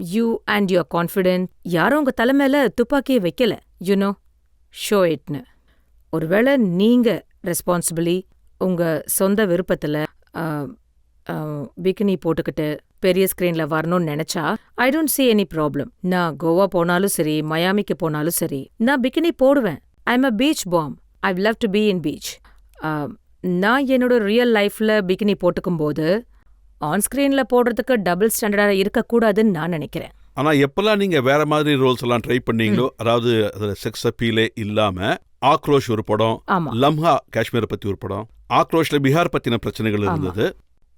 யூ அண்ட் யூஆர் கான்ஃபிடென்ட், யாரும் உங்க தலை மேல துப்பாக்கியை வைக்கல, ஷோ இட்னு. ஒருவேளை நீங்க ரெஸ்பான்சிபிளி உங்க சொந்த விருப்பத்துல பிகினி போட்டுக்கிட்டு பெரிய ஸ்கிரீன்ல வரணும்னு நினைச்சா, I don't see any problem. நான் கோவா போனாலும் சரி, மயாமிக்கு போனாலும் சரி, நான் பிகினி போடுவேன். I am a beach bum. I love to be in beach. நான் என்னோட ரியல் லைஃப்ல பிகினி போட்டுக்கும்போது ஆன் ஸ்கிரீன்ல போடுறதுக்கு டபுள் ஸ்டாண்டர்டா இருக்கக்கூடாதுன்னு நான் நினைக்கிறேன். ஆனா எப்பெல்லாம் நீங்க வேற மாதிரி ரோல்ஸ் எல்லாம் ட்ரை பண்ணீங்களோ, அதாவது அதுல செக்ஸ் அப்பீலே இல்லாம, ஆக்ரோஷ் ஒரு படம், லம்ஹா காஷ்மீரை பத்தி ஒரு படம், ஆக்ரோஷ்ல பீகார் பத்தின பிரச்சனைகள் இருந்தது,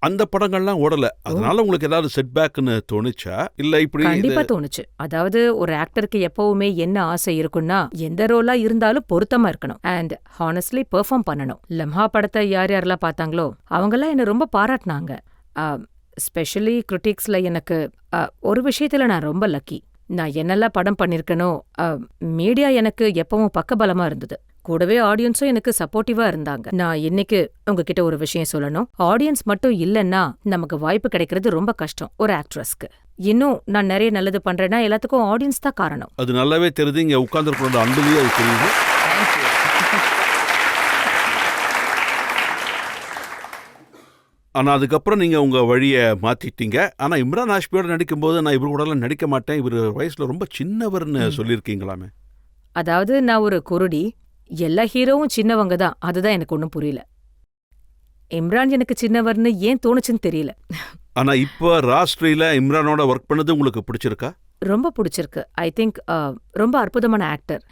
அந்த படங்கள்லாம் ஓடல. அதனால உங்களுக்கு ஏதாவது செட்பேக்னு தோணுச்சா? இல்ல இப்படி? கண்டிப்பா தோணுச்சு. அதாவது ஒரு ஆக்டருக்கு எப்பவுமே என்ன ஆசை இருக்குன்னா, எந்த ரோலா இருந்தாலும் பொருத்தமா இருக்கணும் அண்ட் ஹானஸ்ட்லி பெர்ஃபார்ம் பண்ணணும். லம்ஹா படத்தை யார் யாரெல்லாம் பார்த்தாங்களோ அவங்கெல்லாம் என்ன ரொம்ப பாராட்டினாங்க. ஸ்பெஷலி கிரிட்டிக்ஸில் எனக்கு ஒரு விஷயத்தில் நான் ரொம்ப லக்கி. நான் என்னெல்லாம் படம் பண்ணியிருக்கேனோ மீடியா எனக்கு எப்பவும் பக்கபலமாக இருந்தது. கூடவே ஆடியன்ஸும் எனக்கு சப்போர்ட்டிவாக இருந்தாங்க. நான் இன்னைக்கு உங்ககிட்ட ஒரு விஷயம் சொல்லணும். ஆடியன்ஸ் மட்டும் இல்லைன்னா நமக்கு வாய்ப்பு கிடைக்கிறது ரொம்ப கஷ்டம் ஒரு ஆக்ட்ரஸ்க்கு. இன்னும் நான் நிறைய நல்லது பண்றேன்னா எல்லாத்துக்கும் ஆடியன்ஸ் தான் காரணம். அது நல்லாவே தெரியுது. இங்கே உட்கார்ந்துருக்கோட அன்புலேயே அது தெரியுது. ஆனால் அதுக்கப்புறம் நீங்கள் உங்கள் வழியை மாற்றிட்டீங்க. ஆனால் இம்ரான் ஹாஷ்மியோட நடிக்கும்போது நான் இவர் கூடலாம் நடிக்க மாட்டேன், இவர் வயசில் ரொம்ப சின்னவர்னு சொல்லியிருக்கீங்களாமே. அதாவது நான் ஒரு குருடி, எல்லா ஹீரோவும் சின்னவங்க தான். அதுதான் எனக்கு ஒன்றும் புரியல. இம்ரான் எனக்கு சின்னவர்னு ஏன் தோணுச்சுன்னு தெரியல. ஆனால் இப்போ ராஷ்ட்ரியில் இம்ரானோட ஒர்க் பண்ணது உங்களுக்கு பிடிச்சிருக்கா? ரொம்ப பிடிச்சிருக்கு. ஐ திங்க் ரொம்ப அற்புதமான ஆக்டர்.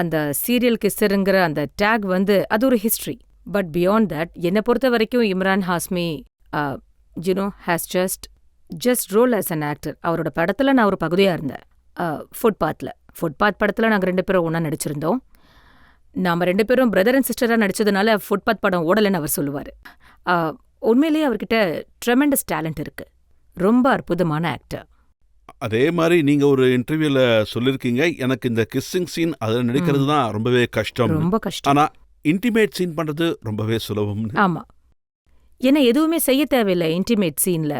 அந்த சீரியல் கிஸ்ஸருங்கிற அந்த டேக் வந்து அது ஒரு ஹிஸ்ட்ரி. பட் பியாண்ட் தட் என்னை பொறுத்த வரைக்கும் Imran Hashmi has just role as an actor. அவரோட படத்தில் நான் ஒரு பகுதியாக இருந்தேன். ஃபுட்பாத் படத்தில் நாங்கள் 2 பேரும் ஒன்றா நடிச்சிருந்தோம். நாம் 2 பேரும் பிரதர் அண்ட் சிஸ்டராக நடிச்சதுனால ஃபுட்பாத் படம் ஓடலைன்னு அவர் சொல்லுவார். உண்மையிலேயே அவர்கிட்ட ட்ரெமெண்டஸ் டேலண்ட் இருக்கு. ரொம்ப அற்புதமான ஆக்டர். அதே மாதிரி நீங்கள் ஒரு இன்டர்வியூவில் சொல்லியிருக்கீங்க, எனக்கு இந்த கிஸ்ஸிங் சீன் அதில் நடிக்கிறது தான் ரொம்பவே கஷ்டம். ரொம்ப கஷ்டம். ஆனால் இன்டிமேட் சீன் பண்ணுறது ரொம்பவே சுலபம். ஆமாம், ஏன்னா எதுவுமே செய்ய தேவையில்லை. இன்டிமேட் சீனில்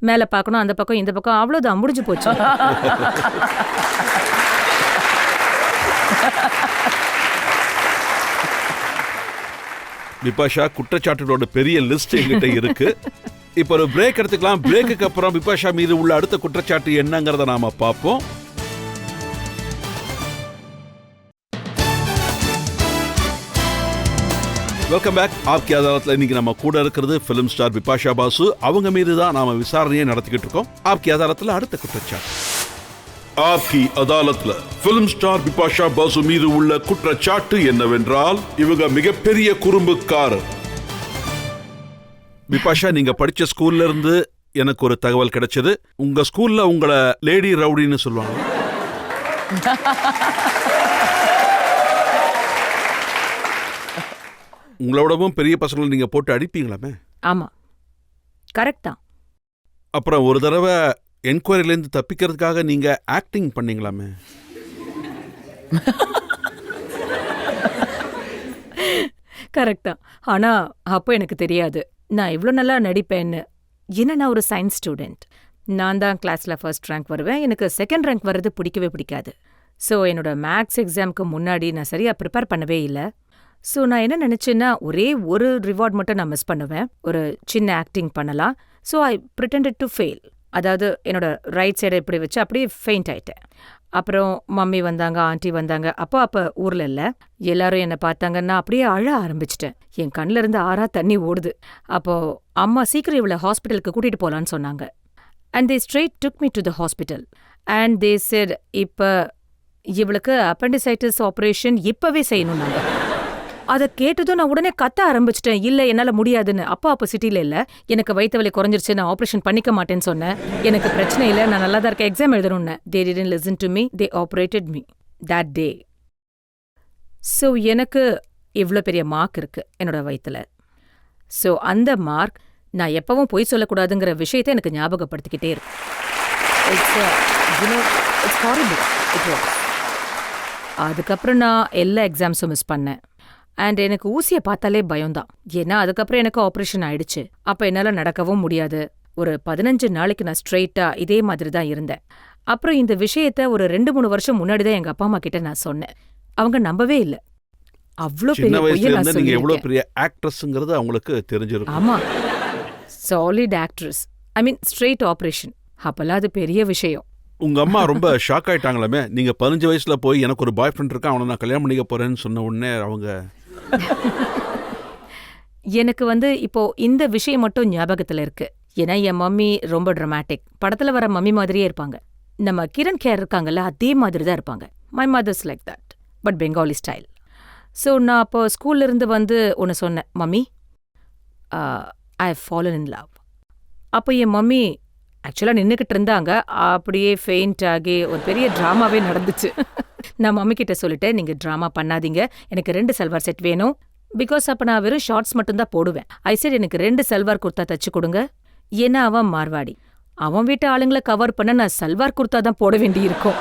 மேலே பார்க்கணும், அந்த பக்கம் இந்த பக்கம், அவ்வளோதான், முடிஞ்சு போச்சு. பிபாஷா, குற்றச்சாட்டுகளோட பெரிய லிஸ்ட் எங்கிட்ட இருக்கு. இப்போ ஒரு பிரேக் எடுத்துக்கலாம். பிரேக்குக்கு அப்புறம் பிபாஷா மீது உள்ள அடுத்த குற்றச்சாட்டு என்னங்கிறத நாம பார்ப்போம். Welcome back. ஆப்கி அதாலத்தில் இன்னைக்கு நம்ம கூட இருக்கிறது ஃபிலிம் ஸ்டார் பிபாஷா பாசு. அவங்க மீது தான் நாம விசாரணையை நடத்திக்கிட்டு இருக்கோம். ஆப்கி அதாலத்தில் அடுத்த குற்றச்சாட்டு. ஆப்கி அதாலத்ல பிலிம் ஸ்டார் பிபாஷா பாசு மீது உள்ள குற்றச்சாட்டு என்னவென்றால், இவங்க மிகப்பெரிய குறும்புக்காரர். பிபாஷா, நீங்க படிச்ச ஸ்கூல்ல இருந்து எனக்கு ஒரு தகவல் கிடைச்சது. உங்க ஸ்கூல்ல உங்களை லேடி ரவுடின்னு சொல்லுவாங்க. உங்களோடவும் பெரிய பசங்களை நீங்க போட்டு அடிப்பீங்களாமே? ஆமா, கரெக்ட் தான். அப்புறம் ஒரு தடவை என்கொயரிலேருந்து தப்பிக்கிறதுக்காக நீங்க ஆக்டிங் பண்ணீங்களாமே? கரெக்ட் தான். ஆனா அப்போ எனக்கு தெரியாது நான் இவ்வளோ நல்லா நடிப்பேன்னு. ஏன்னா நான் ஒரு சயின்ஸ் ஸ்டூடெண்ட். நான் தான் கிளாஸில் ஃபர்ஸ்ட் ரேங்க் வருவேன். எனக்கு செகண்ட் ரேங்க் வர்றது பிடிக்கவே பிடிக்காது. ஸோ என்னோட மேக்ஸ் எக்ஸாமுக்கு முன்னாடி நான் சரியாக ப்ரிப்பேர் பண்ணவே இல்லை. ஸோ நான் என்ன நினச்சேன்னா, ஒரே ஒரு ரிவார்ட் மட்டும் நான் மிஸ் பண்ணுவேன். ஒரு சின்ன ஆக்டிங் பண்ணலாம். So I pretended to fail. அதாவது என்னோட ரைட் சைடை இப்படி வச்சு அப்படியே ஃபெயிண்ட் ஆயிட்டேன். அப்புறம் மம்மி வந்தாங்க, ஆண்டி வந்தாங்க. அப்போ ஊரில் இல்லை. எல்லாரும் என்னை பார்த்தாங்கன்னா அப்படியே அழ ஆரம்பிச்சிட்டேன். என் கண்ணில் இருந்து ஆறா தண்ணி ஓடுது. அப்போது அம்மா சீக்கிரம் இவளை ஹாஸ்பிட்டலுக்கு கூட்டிகிட்டு போகலான்னு சொன்னாங்க. And they straight took me to the hospital. And they said, இப்போ இவளுக்கு அப்பெண்டிசைட்டிஸ் ஆப்ரேஷன் இப்போவே செய்யணும்னாங்க. அதை கேட்டதும் நான் உடனே கத்த ஆரம்பிச்சிட்டேன். இல்லை, என்னால் முடியாதுன்னு. அப்போ சிட்டியில் இல்லை. எனக்கு வயிற்று வலி குறைஞ்சிருச்சு, நான் ஆப்ரேஷன் பண்ணிக்க மாட்டேன்னு சொன்னேன். எனக்கு பிரச்சனை இல்லை, நான் நல்லா தான் இருக்கேன், எக்ஸாம் எழுதணும்னு. தே didn't listen to me. They operated me that day. So எனக்கு இவ்வளோ பெரிய மார்க் இருக்கு என்னோட வயிற்றுல. ஸோ அந்த மார்க் நான் எப்பவும் பொய் சொல்லக்கூடாதுங்கிற விஷயத்தை எனக்கு ஞாபகப்படுத்திக்கிட்டே இருக்கு. அதுக்கப்புறம் நான் எல்லா எக்ஸாம்ஸும் மிஸ் பண்ணேன். அண்ட் எனக்கு ஊசியை பார்த்தாலே பயம்தான். ஏன்னா அதுக்கப்புறம் எனக்கு ஆப்ரேஷன் ஆயிடுச்சு. அப்போ என்னால் நடக்கவும் முடியாது. ஒரு 15 நாளைக்கு நான் ஸ்ட்ரெயிட்டாக இதே மாதிரி தான் இருந்தேன். அப்புறம் இந்த விஷயத்த ஒரு 2-3 வருஷம் முன்னாடி தான் எங்கள் அப்பா அம்மா கிட்ட நான் சொன்னேன். அவங்க நம்பவே இல்லை. அவ்வளோ பெரிய பொய்யை நான் சொல்லியிருக்கேன். எவ்வளோ பெரிய ஆக்ட்ரஸ்ங்கிறது அவங்களுக்கு தெரிஞ்சிருக்கும். ஆமா, சாலிட் ஆக்ட்ரஸ். ஐ மீன் ஸ்ட்ரெயிட் ஆப்ரேஷன். அப்பெல்லாம் அது பெரிய விஷயம். உங்க அம்மா ரொம்ப ஷாக் ஆயிட்டாங்களாமே? நீங்க 15 வயசுல போய் எனக்கு ஒரு பாய் ஃப்ரெண்ட் இருக்கான், அவனை நான் கல்யாணம் பண்ணிக்க போறேன்னு சொன்ன உடனே அவங்க எனக்கு இப்போ இந்த விஷயம் மட்டும் ஞாபகத்தில் இருக்கு. ஏன்னா என் மம்மி ரொம்ப ட்ராமாட்டிக். படத்துல வர மம்மி மாதிரியே இருப்பாங்க. நம்ம கிரண் கேர் இருக்காங்கல்ல, அதே மாதிரி தான் இருப்பாங்க. My mother's like that, but Bengali style. So நான் அப்போ ஸ்கூல்ல இருந்து வந்து ஒன்று சொன்னேன், mummy I have fallen in love. அப்போ என் மம்மி ஆக்சுவலாக நின்றுக்கிட்டு இருந்தாங்க. அப்படியே ஃபெயிண்ட் ஆகி ஒரு பெரிய ட்ராமாவே நடந்துச்சு. நான் மம்மி கிட்ட சொல்லிட்டேன், நீங்கள் ட்ராமா பண்ணாதீங்க, எனக்கு 2 சல்வார் செட் வேணும். பிகாஸ் அப்போ நான் வெறும் ஷார்ட்ஸ் மட்டும்தான் போடுவேன். ஐ செட், எனக்கு 2 சல்வார் குர்த்தா தச்சு கொடுங்க. ஏன்னா அவன் மார்வாடி. அவன் வீட்டு ஆளுங்களை கவர் பண்ண நான் சல்வார் குர்தா தான் போட வேண்டியிருக்கும்.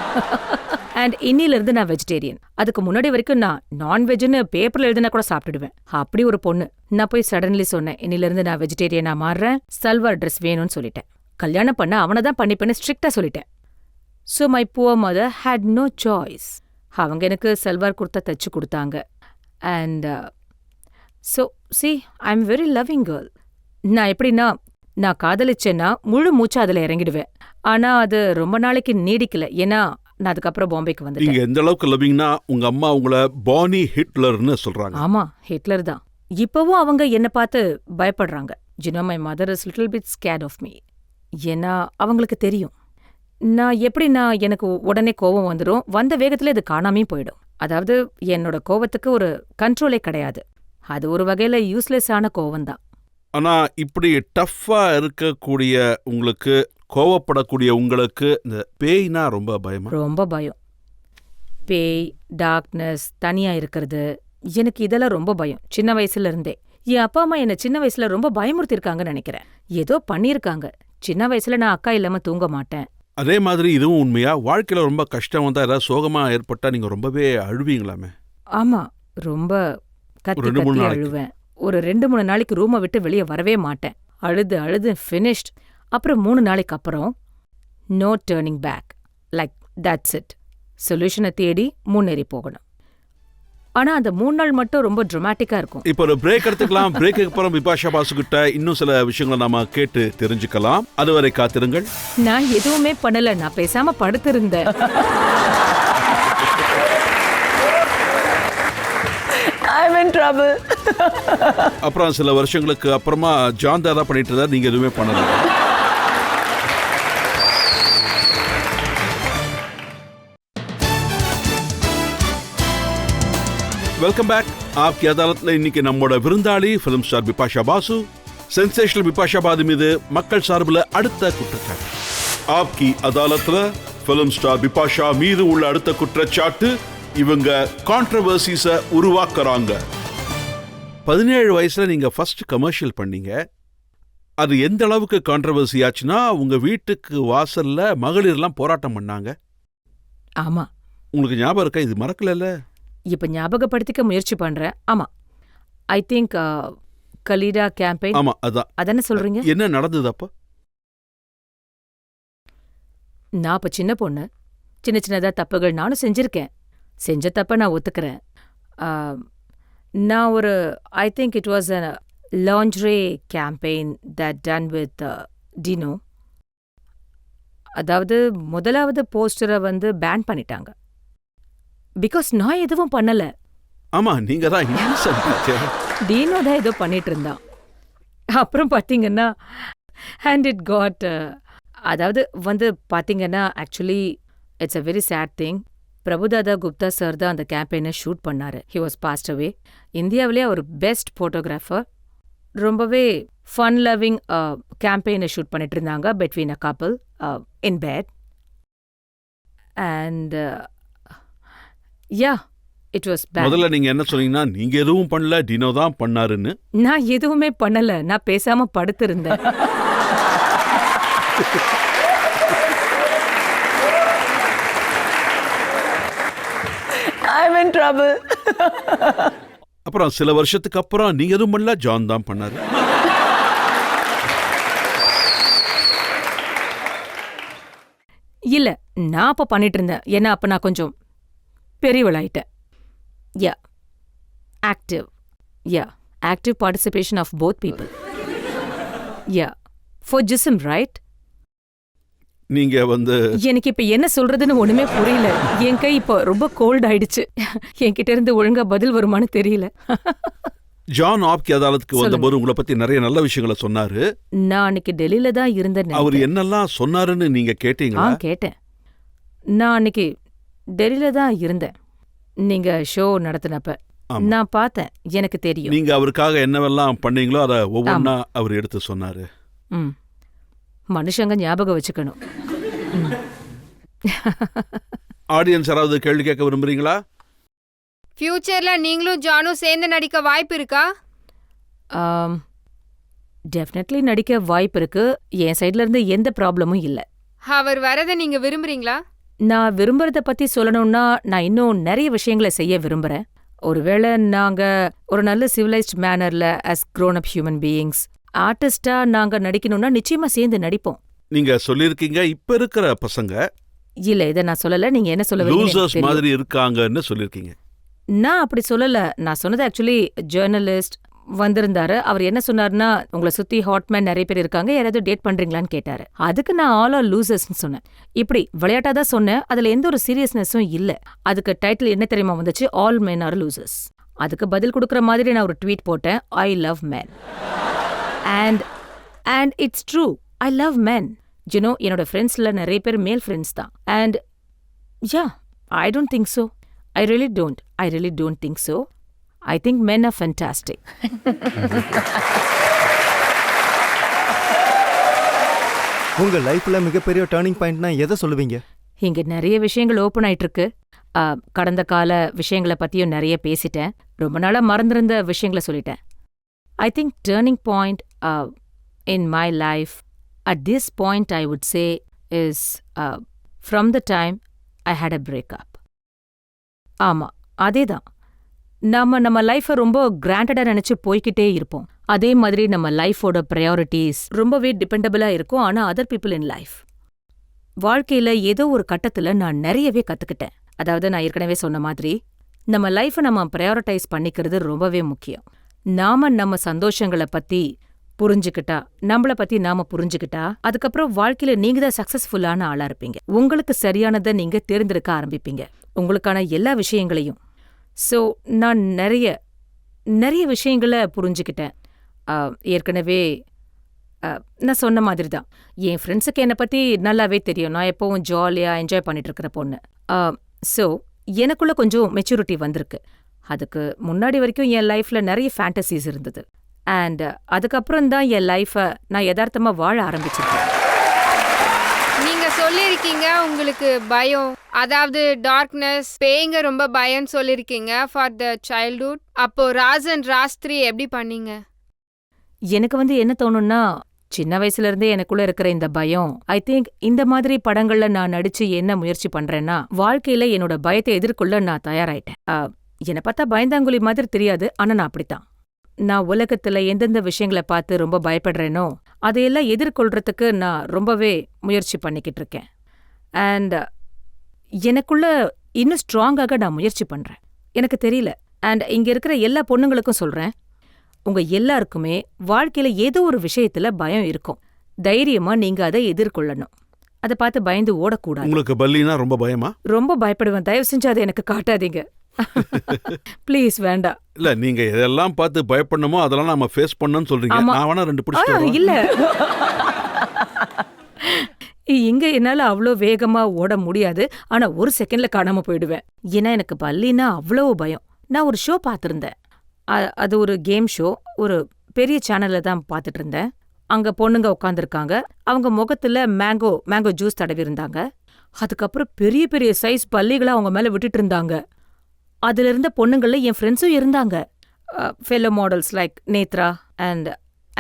அண்ட் இன்னிலிருந்து நான் வெஜிடேரியன். அதுக்கு முன்னாடி வரைக்கும் நான் நான்வெஜ்னு பேப்பர்ல எழுதினா கூட சாப்பிட்டுடுவேன். அப்படி ஒரு பொண்ணு. நான் போய் சடன்லி சொன்னேன், இன்னிலிருந்து நான் வெஜிடேரியனா மாறுறேன், சல்வார் ட்ரெஸ் வேணும்னு சொல்லிட்டேன். கல்யாணம் பண்ண அவனை தான் பண்ணிப்பேன்னு ஸ்ட்ரிக்டா சொல்லிட்டேன். So my poor mother had no choice. அவங்க எனக்கு சல்வார் குர்தா தச்சு கொடுத்தாங்க. And so she I am very loving girl. நான் எப்படின்னா, நான் காதலிச்சேன்னா முழு மூச்சா அதில் இறங்கிடுவேன். ஆனா அது ரொம்ப நாளைக்கு நீடிக்கல. ஏன்னா நான் அதுக்கப்புறம் பாம்பேக்கு வந்துட்டேன். நீங்க எந்த அளவுக்கு லவ்விங்னா உங்க அம்மா உங்களை பானி ஹிட்லர்னு சொல்றாங்க. ஆமா, ஹிட்லர் தான். இப்பவும் அவங்க என்ன பார்த்து பயப்படுறாங்க. My mother is little bit scared of me. ஏன்னா அவங்களுக்கு தெரியும் நான் எப்படின்னா, எனக்கு உடனே கோவம் வந்துடும். வந்த வேகத்துல இது காணாமையும் போயிடும். அதாவது என்னோட கோவத்துக்கு ஒரு கண்ட்ரோலே கிடையாது. அது ஒரு வகையில யூஸ்லெஸ் ஆன கோவம்தான். ஆனா இப்படி டஃப்பா இருக்கக்கூடிய உங்களுக்கு, கோவப்படக்கூடிய உங்களுக்கு இந்த பேய்னா ரொம்ப பயமா? ரொம்ப பயம். பேய், டார்க்னஸ், தனியா இருக்கிறது, எனக்கு இதெல்லாம் ரொம்ப பயம். சின்ன வயசுல இருந்தே என் அப்பா அம்மா என்ன சின்ன வயசுல ரொம்ப பயமுறுத்திருக்காங்கன்னு நினைக்கிறேன். ஏதோ பண்ணியிருக்காங்க. சின்ன வயசுல நான் அக்கா இல்லாம தூங்க மாட்டேன். அதே மாதிரி இதுவும் உண்மையா? வாழ்க்கையில ரொம்ப கஷ்டம் வந்தா, ஏதாவது சோகமா ஏற்பட்டா நீங்க ரொம்பவே அழுவீங்களாமே? ஆமா, ரொம்ப கத்தி கத்தி அழுவேன். ஒரு 2-3 நாளைக்கு ரூமை விட்டு வெளியே வரவே மாட்டேன். அழுது அழுது ஃபினிஷ்ட். அப்புறம் 3 நாளைக்கு அப்புறம் no turning back, like that's it. சொல்யூஷனை தேடி முன்னேறி போகணும். ஆனா அந்த 3 நாள் மட்டும் ரொம்ப ட்ராமாட்டிக்கா இருக்கும். இப்போ ஒரு பிரேக் எடுத்துக்கலாம். பிரேக்கு அப்புறம் பிபாஷா பாசு கிட்ட இன்னும் சில விஷயங்களை நாம கேட்டு தெரிஞ்சுக்கலாம். அதுவரை காத்திருங்கள். நான் எதுவுமே பண்ணல, நான் பேசாம படுத்திருந்தேன். I'm in trouble. அப்புறம் சில வருஷங்களுக்கு அப்புறமா ஜான் தான் பண்ணிட்டு இருந்தார், நீங்க எதுவுமே பண்ணல. Welcome back. ஆப்கி அதாலத்ல இன்னைக்கு நம்மோட விருந்தாளி film star Bipasha Basu. Sensational Bipasha Basu மீது மக்கள் சார்பில் அடுத்த குற்றச்சாட்டு. ஆப்கி அதாலத்ல ஃபிலிம் ஸ்டார் பிபாஷா மீது உள்ள அடுத்த குற்றச்சாட்டு, இவங்க கான்ட்ரவர்சிஸ உருவாக்குறாங்க. 17 வயசுல நீங்க ஃபர்ஸ்ட் கமர்ஷியல் பண்ணீங்க. அது எந்த அளவுக்கு கான்ட்ரவர்சி ஆச்சுன்னா, உங்க வீட்டுக்கு வாசல்ல மகளிர்லாம் போராட்டம் பண்ணாங்க. ஆமா, உங்களுக்கு ஞாபகம் இருக்கா? இது மறக்கல. இப்ப ஞாபகப்படுத்திக்க முயற்சி பண்றேன். ஆமா, ஐ திங்க் கலீடா கேம்பெயின். ஆமா, அதான். அதானே சொல்றீங்க? என்ன நடந்தது அப்ப? நான் அப்ப சின்ன பொண்ணு. சின்ன சின்னதா தப்புகள் நானும் செஞ்சிருக்கேன். செஞ்ச தப்ப நான் ஒத்துக்கிறேன். நான் ஒரு I think it was a lingerie campaign that done with Dino. அதாவது முதலாவது போஸ்டரை பேன் பண்ணிட்டாங்க. பிகாஸ் நான் எதுவும் பண்ணல. ஆமா, நீங்க தான் இன்னசென்ட். டீனோ தான் ஏதோ பண்ணிட்டு இருந்தான். அப்புறம் பாத்தீங்கன்னா அண்ட் இட் காட் அதாவது பாத்தீங்கன்னா actually it's a very sad thing. Prabuddha Gupta sir தான் அந்த கேம்பெயினை ஷூட் பண்ணாரு. He was passed away. இந்தியாவிலே ஒரு பெஸ்ட் போட்டோகிராஃபர். ரொம்பவே ஃபன் லவ்விங் கேம்பெயினை ஷூட் பண்ணிட்டு இருந்தாங்க between a couple in bed. And yeah, it was bad. முதல்ல நீங்க என்ன சொன்னீங்கன்னா, நீங்க எதுவும் பண்ணல, டினோ தான் பண்ணாருன்னு. நான் எதுவுமே பண்ணல, நான் பேசாம படுத்திருந்தேன். I'm in trouble. அப்புறம் சில வருஷத்துக்கு அப்புறம் நீங்க எதுவும் பண்ணல, ஜான் தான் பண்ணாரு. இல்ல, நான் அப்ப பண்ணிட்டு இருந்தேன். ஏன்னா அப்ப நான் கொஞ்சம் பெரியவளாயிட்டேன். Yeah, active participation of both people. Yeah, for Jism, right? நீங்க எனக்கு இப்ப என்ன சொல்றதுன்னு ஒண்ணுமே புரியல. என் கை இப்ப ரொம்ப கோல்ட் ஆயிடுச்சு. என்கிட்ட இருந்து ஒழுங்கா பதில் வருமானு தெரியல. ஜான் ஆப்கி அதாலத்துக்கு வந்தபோது உங்களை பத்தி நிறைய நல்ல விஷயங்களை சொன்னாரு. நான் அன்னைக்கு டெல்லியில தான் இருந்தேன். அவர் என்னெல்லாம் சொன்னாருன்னு நீங்க கேட்டீங்களா? கேட்டேன். நான் அன்னைக்கு டெல்லியில தான் இருந்தேன். நீங்க ஷோ நடத்தினப்ப நான் பார்த்தேன். எனக்கு தெரியும். நீங்க அவருக்காக என்னவெல்லாம் பண்ணீங்களோ அதை ஒவ்வொன்னா அவர் எடுத்து சொன்னாரு. மனுஷங்க ஞாபகம் வச்சுக்கணும். ஆடியன்ஸ் யாராவது கேள்வி கேட்க விரும்புறீங்களா? ஃபியூச்சர்ல நீங்களும் ஜானும் சேர்ந்து நடிக்க வாய்ப்பு இருக்கா? டெஃபினெட்லி நடிக்க வாய்ப்பு இருக்கு. என் சைடுல இருந்து எந்த ப்ராப்ளமும் இல்ல. அவர் வரதை நீங்க விரும்புறீங்களா? நான் விரும்புறத பத்தி சொல்லணும்னா, நான் இன்னும் நிறைய விஷயங்களை செய்ய விரும்புறேன். ஒருவேளை நாங்க ஒரு நல்ல சிவிலைஸ்ட் மேனர்ல as grown up human beings ஆர்டிஸ்டா நாங்க நடிக்கணும்னா நிச்சயமா சேர்ந்து நடிப்போம். நீங்க சொல்லியிருக்கீங்க இப்ப இருக்கிற பசங்க இல்ல, இதை நான் சொல்லல. நீங்க என்ன சொல்ல வரீங்கன்னு எனக்கு லூசர்ஸ் தெரியும். மாதிரி இருக்காங்கன்னு சொல்லியிருக்கீங்க. நான் அப்படி சொல்லல. நான் சொன்னது ஆக்சுவலி ஜேர்னலிஸ்ட் வந்திருந்தாரு. அவர் என்ன சொன்னாருன்னா, உங்களை சுத்தி ஹாட்மேன் நிறைய பேர் இருக்காங்க, யாராவது டேட் பண்றீங்களான்னு கேட்டாரு. அதுக்கு நான் ஆல் ஆர் லூசர்ஸ்னு சொன்னேன். இப்படி விளையாட்டா தான் சொன்னேன். அதுல எந்த ஒரு சீரியஸ்னஸும் இல்ல. அதுக்கு டைட்டில் என்ன தெரியுமா வந்துச்சு? All men R losers. அதுக்கு பதில் கொடுக்குற மாதிரி நான் ஒரு ட்வீட் போட்டேன். I love men. And it's true. I love men. என்னோட ஃப்ரெண்ட்ஸ்ல நிறைய பேர் மேல் ஃப்ரெண்ட்ஸ் தான். And yeah, I don't think so. I really don't think so. I think men are fantastic. உங்க லைஃப்ல மிகப்பெரிய டர்னிங் பாயிண்ட்னா எதை சொல்லுவீங்க? இங்க நிறைய விஷயங்கள் ஓப்பன் ஆயிட்டு இருக்கு. கடந்த கால விஷயங்களை பத்தியும் நிறைய பேசிட்டேன். ரொம்ப நாளா மறந்திருந்த விஷயங்களை சொல்லிட்டேன். I think turning point in my life at this point I would say is from the time I had a breakup. ஆமா, அதேதான். நம்ம லைஃபை ரொம்ப கிராண்டடா நினைச்சு போய்கிட்டே இருப்போம். அதே மாதிரி நம்ம லைஃபோட ப்ரையாரிட்டிஸ் ரொம்பவே டிபெண்டபிளா இருக்கும். ஆனா அதர் பீப்புள் இன் லைஃப் வாழ்க்கையில ஏதோ ஒரு கட்டத்துல நான் நிறையவே கத்துக்கிட்டேன். அதாவது நான் ஏற்கனவே சொன்ன மாதிரி நம்ம லைஃபை நம்ம ப்ரையாரிட்டைஸ் பண்ணிக்கிறது ரொம்பவே முக்கியம். நம்ம சந்தோஷங்களை பத்தி புரிஞ்சுக்கிட்டா, நம்மள பத்தி நாம புரிஞ்சுக்கிட்டா, அதுக்கப்புறம் வாழ்க்கையில நீங்க தான் சக்சஸ்ஃபுல்லான ஆளா இருப்பீங்க. உங்களுக்கு சரியானதை நீங்க தேர்ந்தெடுக்க ஆரம்பிப்பீங்க, உங்களுக்கான எல்லா விஷயங்களையும். ஸோ நான் நிறைய விஷயங்களை புரிஞ்சுக்கிட்டேன். ஏற்கனவே நான் சொன்ன மாதிரி தான். என் ஃப்ரெண்ட்ஸுக்கு என்னை பற்றி நல்லாவே தெரியும். நான் எப்போவும் ஜாலியாக என்ஜாய் பண்ணிட்டு இருக்கிற பொண்ணு. ஸோ எனக்குள்ள கொஞ்சம் மெச்சூரிட்டி வந்திருக்கு. அதுக்கு முன்னாடி வரைக்கும் என் லைஃப்பில் நிறைய ஃபேண்டசிஸ் இருந்தது. அண்ட் அதுக்கப்புறம் தான் என் லைஃப்பை நான் யதார்த்தமாக வாழ ஆரம்பிச்சிருக்கேன். நீங்க சொல்லிருக்கீங்க உங்களுக்கு பயம், அதாவது டார்க்னஸ், பேய்ங்க ரொம்ப பயம் சொல்லிருக்கீங்க ஃபார் த சைல்ட்ஹுட். அப்போ ராஜன் ராஸ்திரி எப்படி பண்ணீங்க? எனக்கு என்ன தோணும்னா, சின்ன வயசுல இருந்தே எனக்குள்ள இருக்கிற இந்த பயம், ஐ திங்க் இந்த மாதிரி படங்கள்ல நான் நடிச்சு என்ன முயற்சி பண்றேன்னா, வாழ்க்கையில என்னோட பயத்தை எதிர்கொள்ள நான் தயாராயிட்டேன். என்னை பார்த்தா பயந்தாங்குழி மாதிரி தெரியாது, ஆனா நான் அப்படித்தான். நான் உலகத்துல எந்தெந்த விஷயங்களை பார்த்து ரொம்ப பயப்படுறேனோ அதையெல்லாம் எதிர்கொள்றதுக்கு நான் ரொம்பவே முயற்சி பண்ணிக்கிட்டு இருக்கேன். அண்ட் எனக்குள்ள இன்னும் ஸ்ட்ராங்காக நான் முயற்சி பண்றேன். எனக்கு தெரியல. அண்ட் இங்க இருக்கிற எல்லா பொண்ணுங்களுக்கும் சொல்றேன், உங்க எல்லாருக்குமே வாழ்க்கையில ஏதோ ஒரு விஷயத்துல பயம் இருக்கும். தைரியமா நீங்க அதை எதிர்கொள்ளணும். அதை பார்த்து பயந்து ஓடக்கூடாது. உங்களுக்கு பல்லினா ரொம்ப பயமா? ரொம்ப பயப்படுவேன். தயவு செஞ்சு அதை எனக்கு காட்டாதீங்க ப்ளீஸ். வேண்டாம். இல்ல, நீங்க எதெல்லாம் பார்த்து பயப்படணுமோ அதெல்லாம் நம்ம ஃபேஸ் பண்ணணும்னு சொல்றீங்க. நான் வேணா 2 பிடிச்சிட்டு இல்ல இங்க என்னால அவ்வளோ வேகமா ஓட முடியாது. ஆனா ஒரு செகண்ட்ல காணாம போயிடுவேன். ஏன்னா எனக்கு பல்லினா அவ்வளோ பயம். நான் ஒரு ஷோ பார்த்திருந்தேன். அது ஒரு கேம் ஷோ. ஒரு பெரிய சேனல்ல தான் பார்த்துட்டு இருந்தேன். அங்க பொண்ணுங்க உட்காந்துருக்காங்க. அவங்க முகத்துல மேங்கோ ஜூஸ் தடவி இருந்தாங்க. அதுக்கப்புறம் பெரிய பெரிய சைஸ் பல்லிகளை அவங்க மேல விட்டுட்டு இருந்தாங்க. அதுல இருந்த பொண்ணுங்கள்ல என் ஃப்ரெண்ட்ஸும் இருந்தாங்க. Fellow models like Netra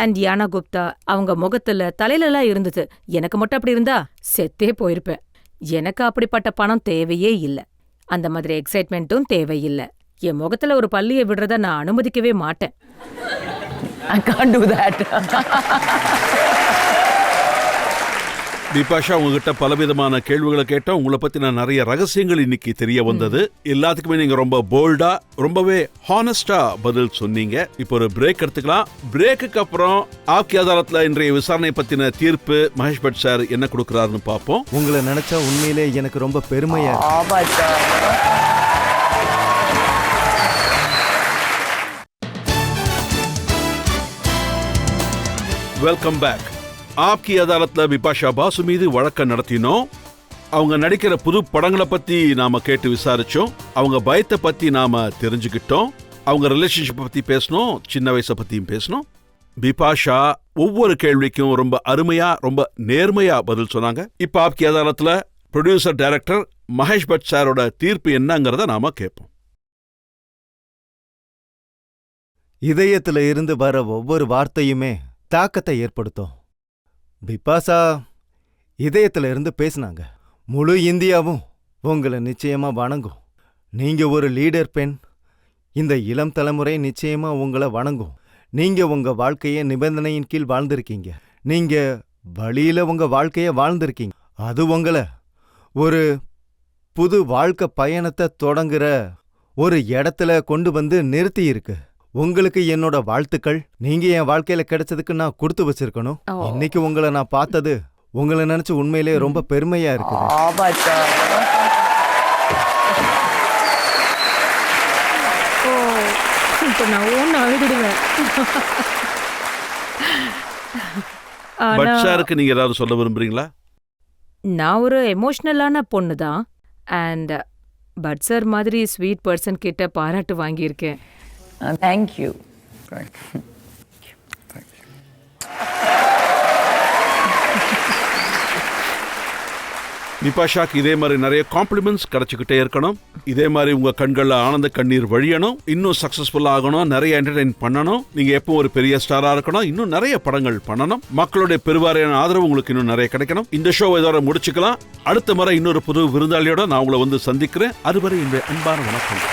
and Yana Gupta. அவங்க முகத்துல தலையிலலாம் இருந்தது. எனக்கு மட்டும் அப்படி இருந்தா செத்தே போயிருப்பேன். எனக்கு அப்படிப்பட்ட பணம் தேவையே இல்லை. அந்த மாதிரி எக்ஸைட்மெண்ட்டும் தேவையில்லை. என் முகத்துல ஒரு பல்லியை விடுறத நான் அனுமதிக்கவே மாட்டேன். I can't do that. Bipasha, உங்ககிட்ட பலவிதமான கேள்விகளை கேட்டோம். உங்களை பத்தி நான் நிறைய ரகசியங்கள் இன்னைக்கு தெரிய வந்தது. எல்லாத்துக்குமே நீங்க ரொம்ப போல்டா, ரொம்பவே ஹானஸ்டா பதில் சொன்னீங்க. இப்போ ஒரு பிரேக் எடுத்துக்கலாம். பிரேக்குக்கு அப்புறம் ஆப்கி அதாலத்ல இன்றைய விசாரணை பத்தின தீர்ப்பு மகேஷ் பட் சார் என்ன கொடுக்கறாருன்னு பார்ப்போம். உங்களை நினைச்சா உண்மையிலே எனக்கு ரொம்ப பெருமையா இருக்கு. Welcome back. ஆப்கி அதாலத்ல பிபாஷா பாசு மீது வழக்க நடத்தினோம். அவங்க நடிக்கிற புது படங்களை பத்தி நாம கேட்டு விசாரிச்சோம். அவங்க பயத்தை பத்தி நாம தெரிஞ்சுக்கிட்டோம். அவங்க ரிலேஷன்ஷிப் பத்தி பேசணும், சின்ன வயசை பத்தியும் பேசணும். பிபாஷா ஒவ்வொரு கேள்விக்கும் ரொம்ப அருமையா, ரொம்ப நேர்மையா பதில் சொன்னாங்க. இப்ப ஆப்கி அதாலத்ல ப்ரொடியூசர் டைரக்டர் மகேஷ் பட் சாரோட தீர்ப்பு என்னங்கிறத நாம கேட்போம். இதயத்துல இருந்து வர ஒவ்வொரு வார்த்தையுமே தாக்கத்தை ஏற்படுத்தும். பிபாசா இதயத்துல இருந்து பேசினாங்க. முழு இந்தியாவும் உங்களை நிச்சயமா வணங்கும். நீங்க ஒரு லீடர் பெண். இந்த இளம் தலைமுறை நிச்சயமா உங்களை வணங்கும். நீங்க உங்க வாழ்க்கைய நிபந்தனையின் கீழ் வாழ்ந்திருக்கீங்க. நீங்க வழியில உங்க வாழ்க்கைய வாழ்ந்திருக்கீங்க. அது உங்களை ஒரு புது வாழ்க்கை பயணத்தை தொடங்குற ஒரு இடத்துல கொண்டு வந்து நிறுத்தி இருக்கு. உங்களுக்கு என்னோட வாழ்த்துக்கள். நீங்க என் வாழ்க்கையில கிடைச்சதுக்கு நான் கொடுத்து வச்சிருக்கணும். இன்னைக்கு உங்களை நான் பார்த்தது உங்களை நினைச்சு உண்மையிலே ரொம்ப பெருமையா இருக்குது. இப்போ நான் ஒன்று அழுதுடுவேன். பட்சாருக்கு நீங்க ஏதாவது சொல்ல விரும்புறீங்களா? நான் ஒரு எமோஷ்னலான பொண்ணு தான். அண்ட் பட் சார் மாதிரி ஸ்வீட் பர்சன் கிட்ட பாராட்டு வாங்கியிருக்கேன். Thank you. பிபாஷாக்கு இதே மாதிரி நிறைய காம்ப்ளிமெண்ட்ஸ் கிடைச்சிக்கிட்டே இருக்கணும். இதே மாதிரி உங்க கண்கள்ல ஆனந்த கண்ணீர் வழியணும். இன்னும் சக்சஸ்ஃபுல்லா ஆகணும். நிறைய என்டர்டெயின் பண்ணணும். நீங்க எப்பவும் ஒரு பெரிய ஸ்டாரா இருக்கணும். இன்னும் நிறைய படங்கள் பண்ணணும். மக்களுடைய பெருவாரியான ஆதரவு உங்களுக்கு இன்னும் நிறைய கிடைக்கணும். இந்த ஷோவை இதோட முடிச்சுக்கலாம். அடுத்த முறை இன்னொரு புது விருந்தாளியோட நான் உங்களை வந்து சந்திக்கிறேன். அதுவரை இந்த அன்பான வணக்கம்.